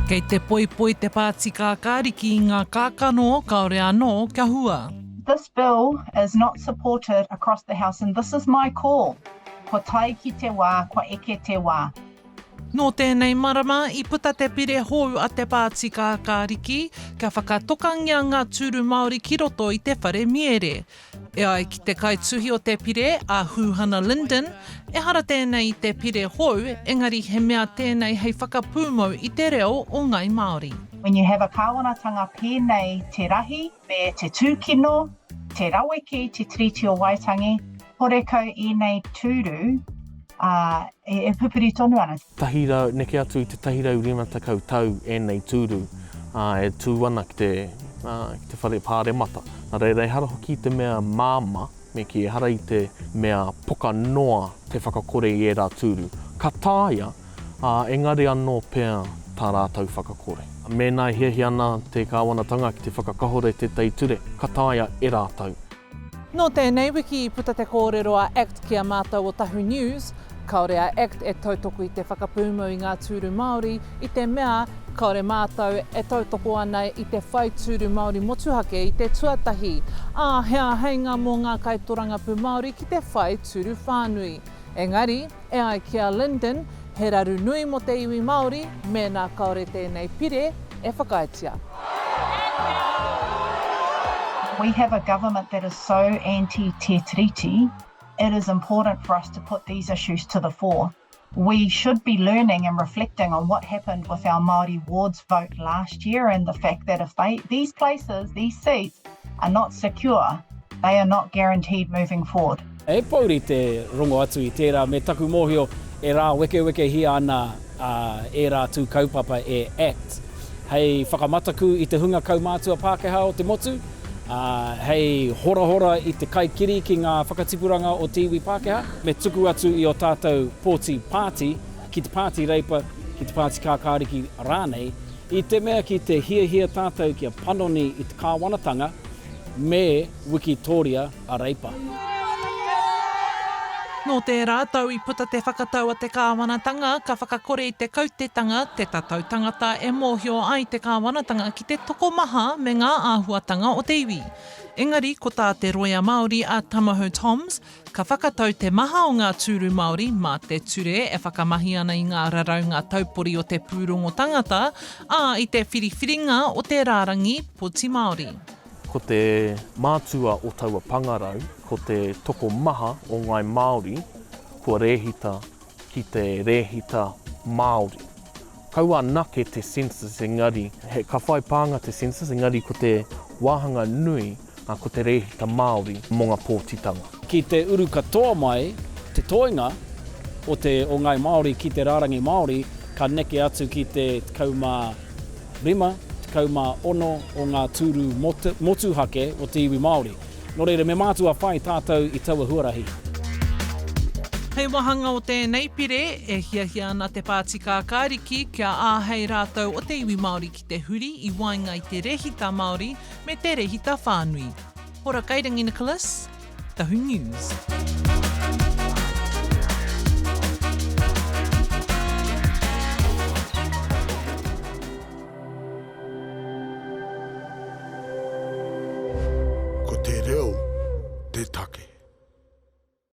Kei te poipoi Te Pāti Kākāriki i ngā kākano kaore anō kia hua. This bill is not supported across the House, and this is my call. Ko tai ki te wā, ko eke te wā. Nō tēnei marama, I puta te pire hou a Te Pāti Kākāriki, ka whakatokangia ngā tūru Māori ki roto I te whare miere. E ai ki te kaituhi o te pire a Hūhana Lyndon, e hara tēnei I te pire hou, engari he mea tēnei hei whakapūmau I te reo o ngai Māori. When you have a kāwanatanga pēnei te rahi, me te tūkino, te raweki, te tiriti o waitangi, horekau I nei tūru, e pupuri tonu ana. Tahirau, neke atu I te tahirau rima takau tau e nei tūru, e tūwana ki te whare pāremata. Nā reirei hara hoki I te mea māma, me ki e hara I te mea poka noa te whakakore I e rā tūru. Ka tāia, engari anō pēr tā rātau whakakore. Mēnā hiahia ana te kāwanatanga ki te whakakahore te tei ture, ka tāia e rātau. Nō tēnei wiki I puta te kōrero a ACT ki a mātou o Tahu News, kaore a ACT e tautoko I te whakapūmau I ngā tūru Māori, I te mea kaore mātou e tautoko ana I te whai tūru Māori motuhake I te tuatahi, he āheinga mō ngā kaitoranga pū Māori ki te whai tūru whānui. Engari, e ai ki a Lyndon, he raru nui mo te iwi Māori, mēnā kaore tēnei pire e whakaitia. We have a government that is so anti-te tiriti. It is important for us to put these issues to the fore. We should be learning and reflecting on what happened with our Māori wards vote last year and the fact that if these places, these seats, are not secure, they are not guaranteed moving forward. E pauri te rongo atu I tērā me taku mōhio e rā weke hia ana e rā tū kaupapa e ACT. Hei whakamataku I te hunga kaumātua Pākehā o te motu, hei hora I te kaikiri ki ngā whakatipuranga o te iwi Pākehā, me tuku atu I o tātou pāti, ki te pāti reipa, ki te Pāti Kākāriki rānei, I te mea ki te hiahia tātou ki a panoni I te kāwanatanga, me wikitoria a reipa. Nō tērā, tau I puta te whakatau a te kāwanatanga, ka whakakore I te kautetanga, te tatau tangata e mōhio ai te kāwanatanga ki te tokomaha me ngā āhuatanga o te iwi. Engari, ko tā te roia Māori a Tamahou Thoms, ka whakatau te maha o ngā tūru Māori mā te ture e whakamahi ana I ngā raraunga taupori o te pūrongo tangata, I te whiriwhiringa o te rārangi Pōti Māori. Ko te mātua o taua pangarau, ko te toko maha o ngai Māori, kua rehita ki te rehita Māori. Kaua nake te census engari, ka whai pānga te census engari ko te wāhanga nui ko te rehita Māori mō ngā pōtitanga. Ki te uru katoa mai, te toinga o ngai Māori ki te rārangi Māori, ka neke atu ki te kauma rima, kauma ono o ngā tūru motuhake o te iwi Māori. Nō reira me mātua whai tātou I taua huarahi. Hei wahanga o tēnei pire e hiahia ana Te Pāti Kākāriki kia āhei rātou o te iwi Māori ki te huri I wainga I te rehita Māori me te rehita whānui. Hora Kairangi Nicholas, Tahu News.